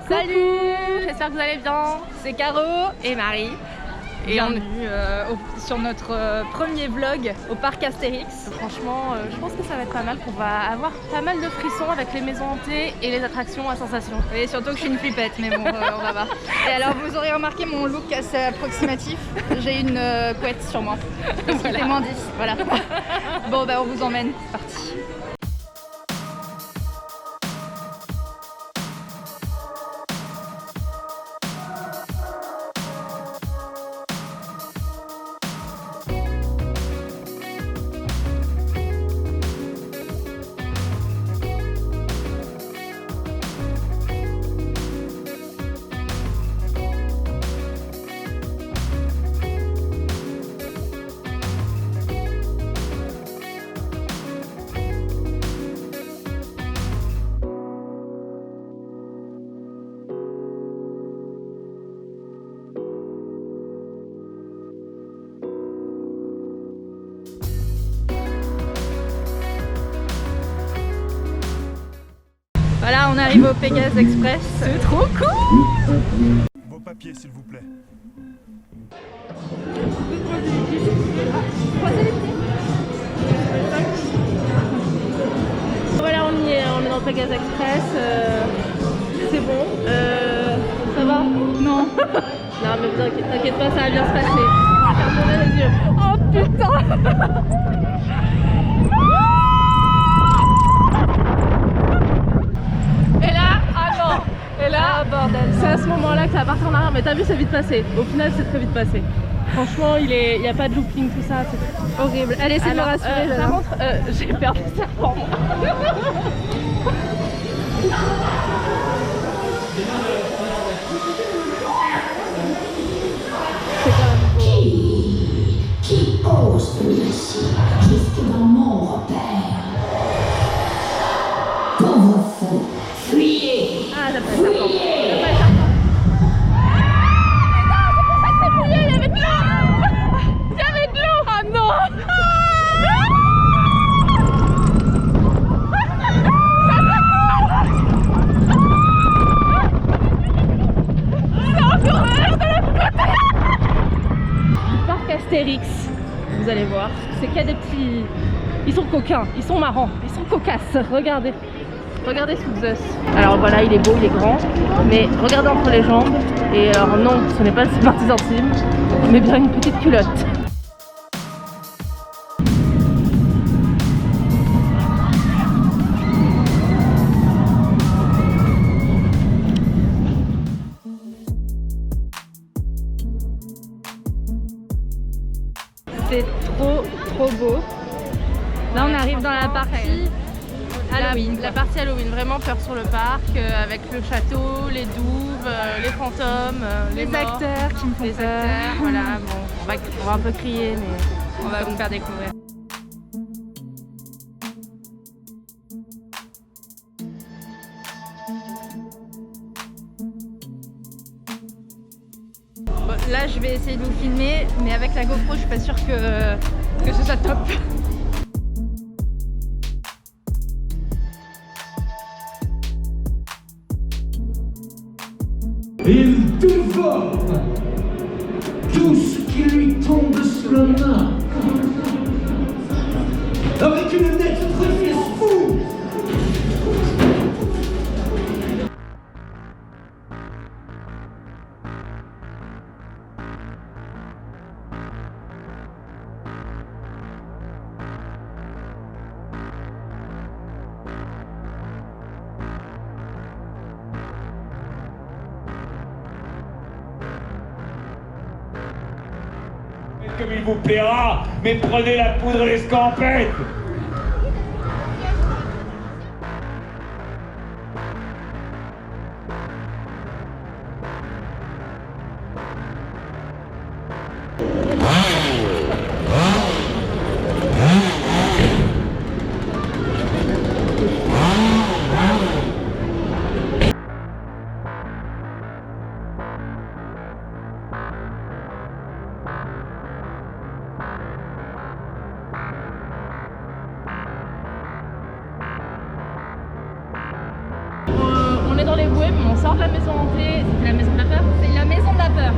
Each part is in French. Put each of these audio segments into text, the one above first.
Salut, j'espère que vous allez bien. C'est Caro et Marie. Et bienvenue sur notre premier vlog au parc Astérix. Franchement, je pense que ça va être pas mal, qu'on va avoir pas mal de frissons avec les maisons hantées et les attractions à sensations. Et surtout que je suis une flippette, mais bon, on va voir. Et alors, vous aurez remarqué mon look assez approximatif. J'ai une couette sur moi. Voilà. C'était moins 10, voilà. Bon, bah on vous emmène, c'est parti. Voilà, on arrive au Pégase Express. C'est trop cool. Vos papiers, s'il vous plaît. Voilà, on y est, on est dans le Pégase Express. C'est bon. Ça va? Non. Non, mais t'inquiète pas, ça va bien se passer. Ferme les yeux. Oh putain. Et là, bordel, c'est à ce moment-là que ça va partir en arrière, mais t'as vu, c'est vite passé. Au final, c'est très vite passé. Franchement, il n'y a pas de looping, tout ça, c'est horrible. Allez, essaie de me rassurer. Par contre, j'ai peur des serpents. C'est quand même beau. Qui ose venir ici, jusque dans mon repère? Pauvre fou, fuyez! Ah, t'as pas les serpents. T'as pas les serpents. Ah, c'est pour ça que c'est mouillé, il y avait de l'eau. Il y avait de l'eau. Ah non. Astérix, vous allez voir, c'est qu'il y a des petits... Ils sont coquins, ils sont marrants, ils sont cocasses, regardez. Regardez sous Zeus. Alors voilà, il est beau, il est grand, mais regardez entre les jambes. Et alors non, ce n'est pas ses parties intimes, mais bien une petite culotte. C'est trop beau. Là, on arrive dans la partie Halloween. La partie Halloween, vraiment peur sur le parc, avec le château, les douves, les fantômes, les morts, acteurs qui me font les peur. acteurs, voilà, bon, on va un peu crier, mais On va vous faire découvrir. Bon, là, je vais essayer de vous filmer, mais avec la GoPro, je suis pas sûre que ce soit top. Il dévore tout ce qui lui tombe sous la main avec une nette tristesse fou. Comme il vous plaira, mais prenez la poudre et l'escampette. On est dans les bois. jouer, mais on sort de la maison hantée. C'était la maison de la peur. C'est la maison de la peur.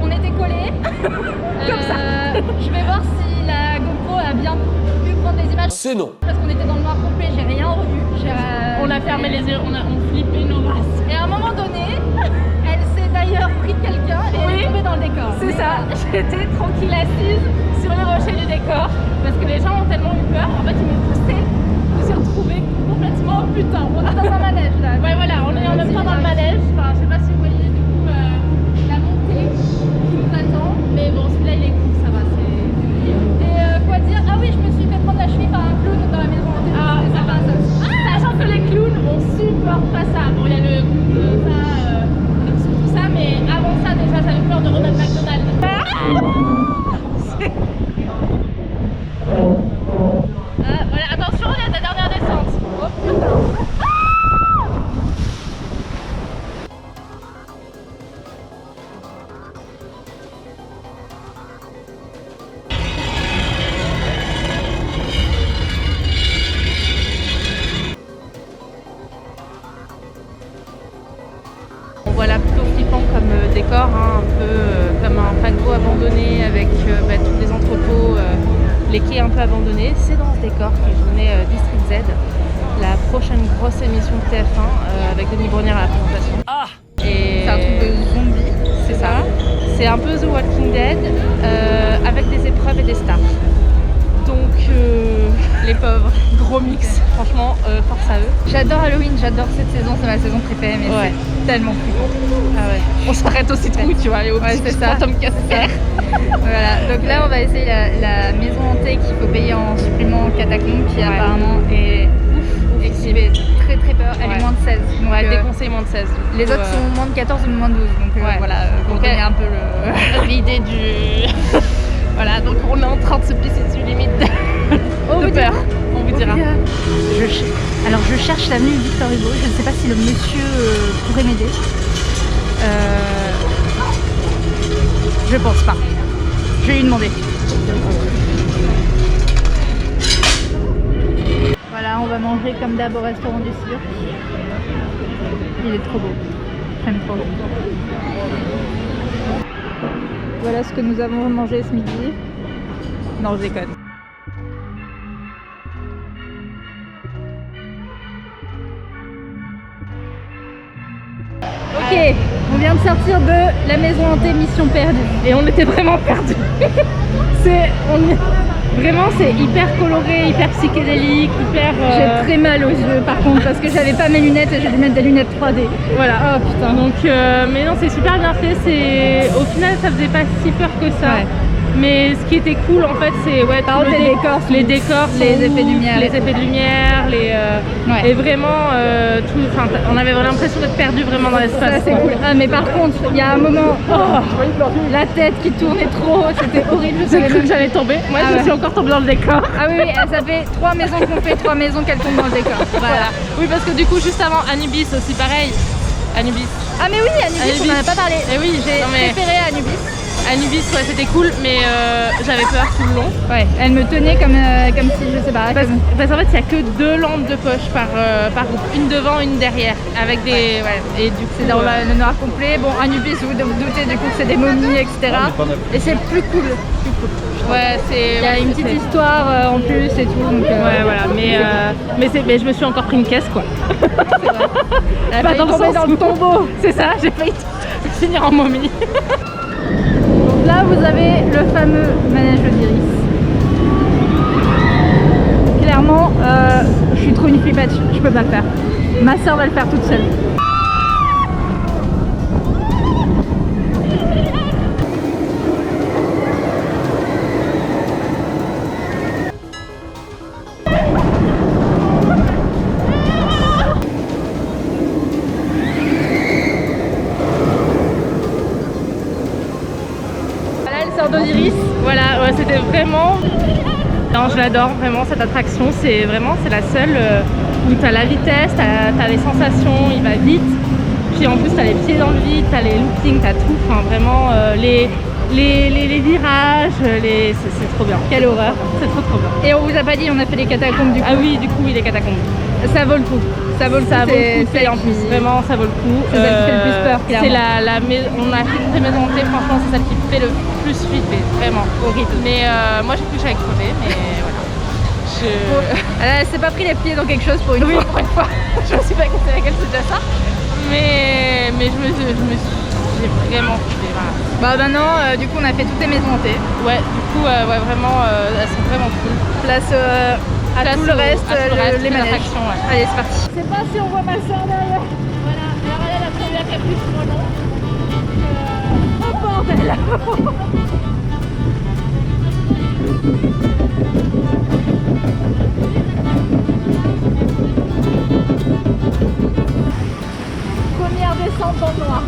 On était collés. Comme ça. Je vais voir si la GoPro a bien pu prendre des images. C'est non. Parce qu'on était dans le noir complet, j'ai rien revu. On a fermé les yeux, on flippé nos races. Et à un moment donné, elle s'est d'ailleurs pris quelqu'un et elle est tombée dans le décor. C'est ça, j'étais tranquille assise sur le rocher du décor parce que les gens ont tellement eu peur. En fait, ils m'ont poussé. Je me suis retrouvée complètement putain. On est dans un manège là. Ouais, voilà, on est en même temps dans le manège. Enfin, je sais pas si vous voyez du coup la montée qui nous attend. Mais bon, celui-là il est cool, ça va. Et quoi dire? Ah oui, je me suis fait prendre la cheville par un clown dans la maison hantée. Ah, C'est pas ça. Sachant que les clowns, on supporte pas ça. Bon, il y a le coup de ça, tout ça, mais avant ça, déjà, j'avais peur de Ronald McDonald. Voilà, attention, il y a la dernière descente. Oh putain. Voilà, plutôt flippant comme décor, hein, un peu comme un paquebot abandonné avec tous les entrepôts, les quais un peu abandonnés. C'est dans ce décor que je venais District Z, la prochaine grosse émission de TF1 avec Denis Brogniart à la présentation. Ah. Et C'est un truc de zombie. c'est ça. C'est un peu The Walking Dead avec des épreuves et des stars. Donc les pauvres, gros mix, franchement, force à eux. J'adore Halloween, j'adore cette saison, c'est ma saison préférée, mais Ouais. c'est tellement flippant. Ah ouais. On s'arrête au citrouille, tu vois, aller au Ouais, petit c'est ça. fantôme Casper. Voilà, donc là on va essayer la maison hantée qu'il faut payer en supplément catacombe qui Ouais. apparemment est ouf et qui fait très très peur. Elle Ouais. est moins de 16. Donc, Ouais, déconseille moins de 16. du les coup, autres sont moins de 14 ou moins de 12. Donc ouais. voilà, pour Donc, donner elle- un peu le. l'idée du. Voilà, donc on est en train de se pisser dessus limite de peur, on vous dira. Alors je cherche l'avenue Victor Hugo, je ne sais pas si le monsieur pourrait m'aider. Je pense pas. Je vais lui demander. Voilà, on va manger comme d'hab au restaurant du cirque. Il est trop beau. J'aime trop. Voilà ce que nous avons mangé ce midi. Non, je déconne. Ok, on vient de sortir de la maison hantée Mission Perdue. Et on était vraiment perdus. Vraiment, c'est hyper coloré, hyper psychédélique, hyper. J'ai très mal aux yeux par contre parce que j'avais pas mes lunettes et j'ai dû mettre des lunettes 3D. Voilà. Oh putain. Donc, mais non, c'est super bien fait. Au final, ça faisait pas si peur que ça. Ouais. Mais ce qui était cool en fait, c'est Par contre, les décors, les sont effets de ouf, lumière. les effets de lumière, Ouais. et vraiment on avait l'impression d'être perdu vraiment dans l'espace. Ça c'est cool. Ah mais par contre, il y a un moment, la tête qui tournait trop, c'était horrible. Je J'ai savais cru même- que j'allais tomber. Moi, Ah je ouais. suis encore tombée dans le décor. Ah oui, oui, ça fait 3 maisons qu'on fait, 3 maisons qu'elles tombent dans le décor. Voilà. Oui, parce que du coup, juste avant, Anubis aussi, pareil. Anubis. Ah mais oui, Anubis, on en a pas parlé. Et oui, J'ai préféré Anubis. Anubis, ouais, c'était cool, mais j'avais peur tout le long. Ouais, elle me tenait comme si, je sais pas, Parce comme... qu'en fait, il n'y a que 2 lampes de poche par groupe. Une devant, une derrière. Avec des. Ouais. Et du coup. C'est dans le noir complet. Bon, Anubis, vous vous doutez du coup que c'est des momies, etc. Et c'est plus cool. Ouais, c'est. Il y a une petite histoire en plus et tout. Donc, Ouais, voilà, mais je me suis encore pris une caisse quoi. elle a Pas failli dans le tomber sens dans le où- tombeau. C'est ça, j'ai failli finir en momie. Donc là, vous avez le fameux manège d'Iris. Clairement, je suis trop une flippette, je peux pas le faire. Ma soeur va le faire toute seule. Voilà, elle sort d'Osiris. Voilà, ouais, c'était vraiment. Non, je l'adore vraiment cette attraction. C'est la seule où t'as la vitesse, t'as les sensations, il va vite. Puis en plus t'as les pieds dans le vide, t'as les loopings, t'as tout. Enfin vraiment les virages, c'est trop bien. Quelle horreur. C'est trop bien. Et on vous a pas dit, on a fait les catacombes du coup. Ah oui, du coup, oui, les catacombes. Ça vaut le coup. Ça vaut le coup. Ça vaut le coup, c'est en plus. Vraiment, ça vaut le coup. C'est celle qui fait le plus peur, clairement. C'est on a fait une maison hantée, franchement, c'est celle qui fait le plus flipper. Vraiment, horrible. Mais moi, j'ai plus à crever, mais voilà. Elle s'est pas pris les pieds dans quelque chose pour une Oui, fois. pour une fois. Je me suis pas cassé la gueule, c'est déjà ça. Mais j'ai vraiment flippé. Voilà. Bah maintenant, du coup, on a fait toutes les maisons hantées. Ouais, du coup, ouais, vraiment, elles sont vraiment cool. Place à Place tout le reste, les manèges. attractions, ouais. Allez, c'est parti. Je sais pas si on voit ma soeur derrière. Voilà, alors elle a trouvé un capuche trop long. Oh bordel. Première descente dans le noir.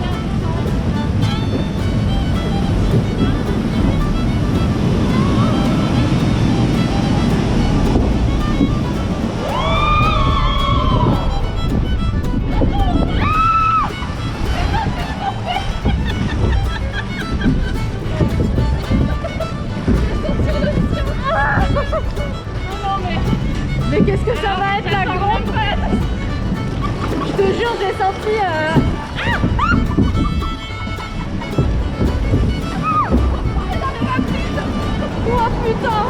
Mais qu'est-ce que ça va être la grande fête? Je te jure, j'ai senti... Oh putain!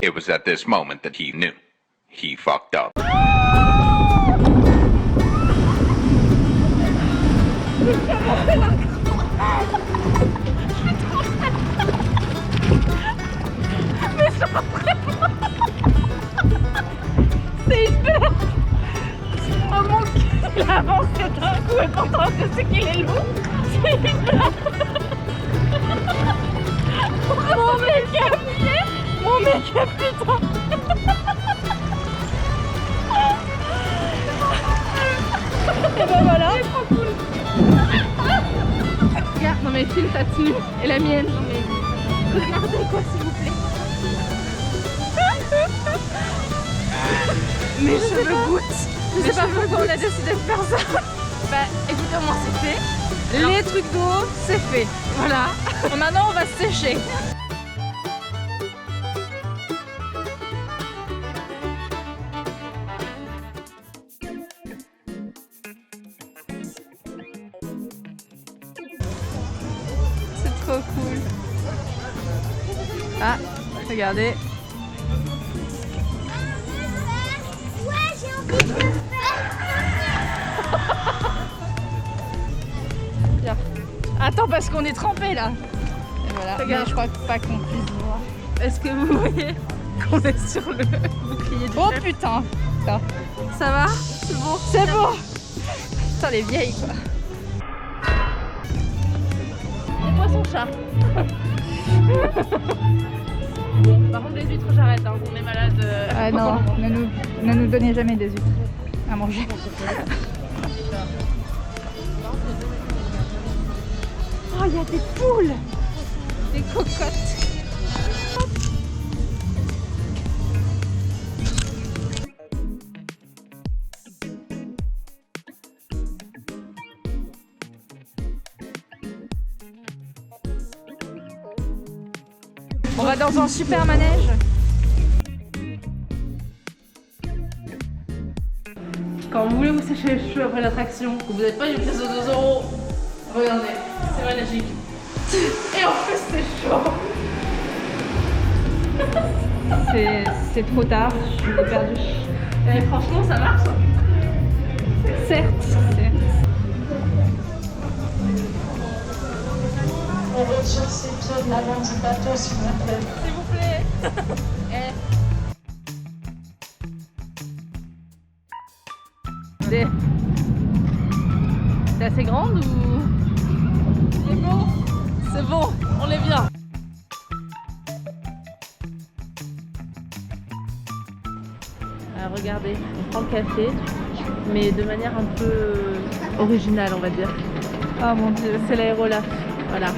It was at this moment that he knew. He fucked up. C'est hyper... Oh mon cul, il avance d'un coup et pourtant je sais qu'il est lourd. C'est hyper... Mon make-up, mon make-up, putain. Et ben voilà. C'est trop cool. Regarde, non mais file ta tenue et la mienne. Non mais regardez quoi s'il vous plaît. Mes cheveux gouttes. Je sais pas pourquoi on a décidé de faire ça. Bah évidemment c'est fait. Les trucs d'eau, c'est fait. Voilà. Maintenant, on va se sécher. C'est trop cool. Ah, regardez. Bien. Attends, parce qu'on est trempé là. Et voilà. Regarde. Mais je crois pas qu'on puisse voir. Est-ce que vous voyez qu'on est sur le bouclier du Oh chef? putain. Putain. Ça va? C'est bon? C'est bon. Putain, les vieilles quoi. Et moi son chat. Par contre les huîtres j'arrête, hein. On est malade. Ah non, ne nous donnez jamais des huîtres à manger. Oh, il y a des poules, des cocottes. On va dans un super manège. Quand vous voulez vous sécher les cheveux après l'attraction, que vous n'avez pas une pièce de 2 €, regardez, c'est magnifique. Et en plus c'est chaud. C'est trop tard, je suis perdue. Et franchement ça marche. Certes. On retire ses pieds de l'avant du bateau, s'il vous plaît. S'il vous plaît. C'est assez grande ou... C'est bon. C'est bon, on est bien. regardez, on prend le café, mais de manière un peu originale, on va dire. Oh mon dieu. C'est l'aérolaf, voilà.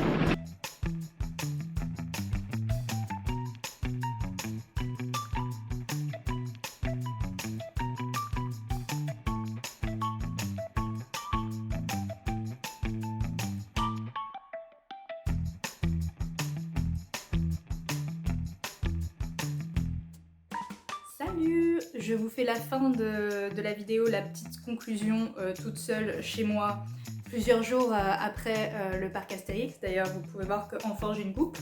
Salut! Je vous fais la fin de la vidéo, la petite conclusion toute seule chez moi, plusieurs jours après le parc Astérix. D'ailleurs, vous pouvez voir qu'enfin j'ai une coupe,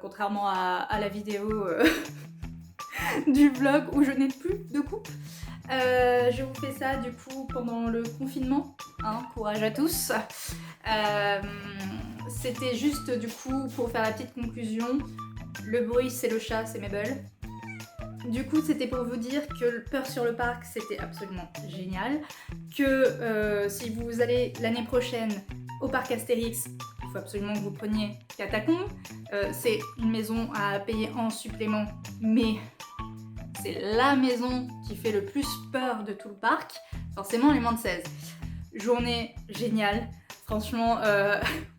contrairement à la vidéo du vlog où je n'ai plus de coupe. Je vous fais ça du coup pendant le confinement, hein, courage à tous. C'était juste du coup pour faire la petite conclusion, le bruit c'est le chat, c'est Mabel. Du coup, c'était pour vous dire que Peur sur le parc, c'était absolument génial. Que si vous allez l'année prochaine au parc Astérix, il faut absolument que vous preniez Catacombes. C'est une maison à payer en supplément, mais c'est la maison qui fait le plus peur de tout le parc. Forcément, les moins de 16. Journée géniale. Franchement,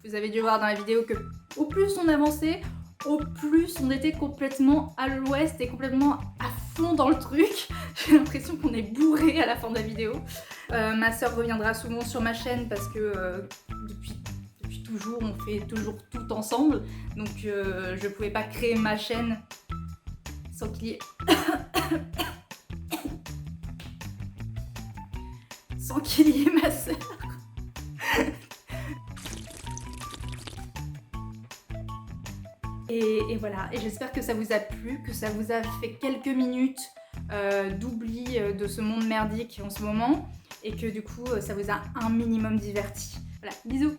vous avez dû voir dans la vidéo que au plus on avançait, au plus on était complètement à l'ouest et complètement à fond dans le truc. J'ai l'impression qu'on est bourré à la fin de la vidéo. Ma soeur reviendra souvent sur ma chaîne parce que depuis toujours on fait toujours tout ensemble. Donc je pouvais pas créer ma chaîne sans qu'il y ait... sans qu'il y ait ma soeur. Et voilà, et j'espère que ça vous a plu, que ça vous a fait quelques minutes d'oubli de ce monde merdique en ce moment, et que du coup ça vous a un minimum diverti. Voilà, bisous!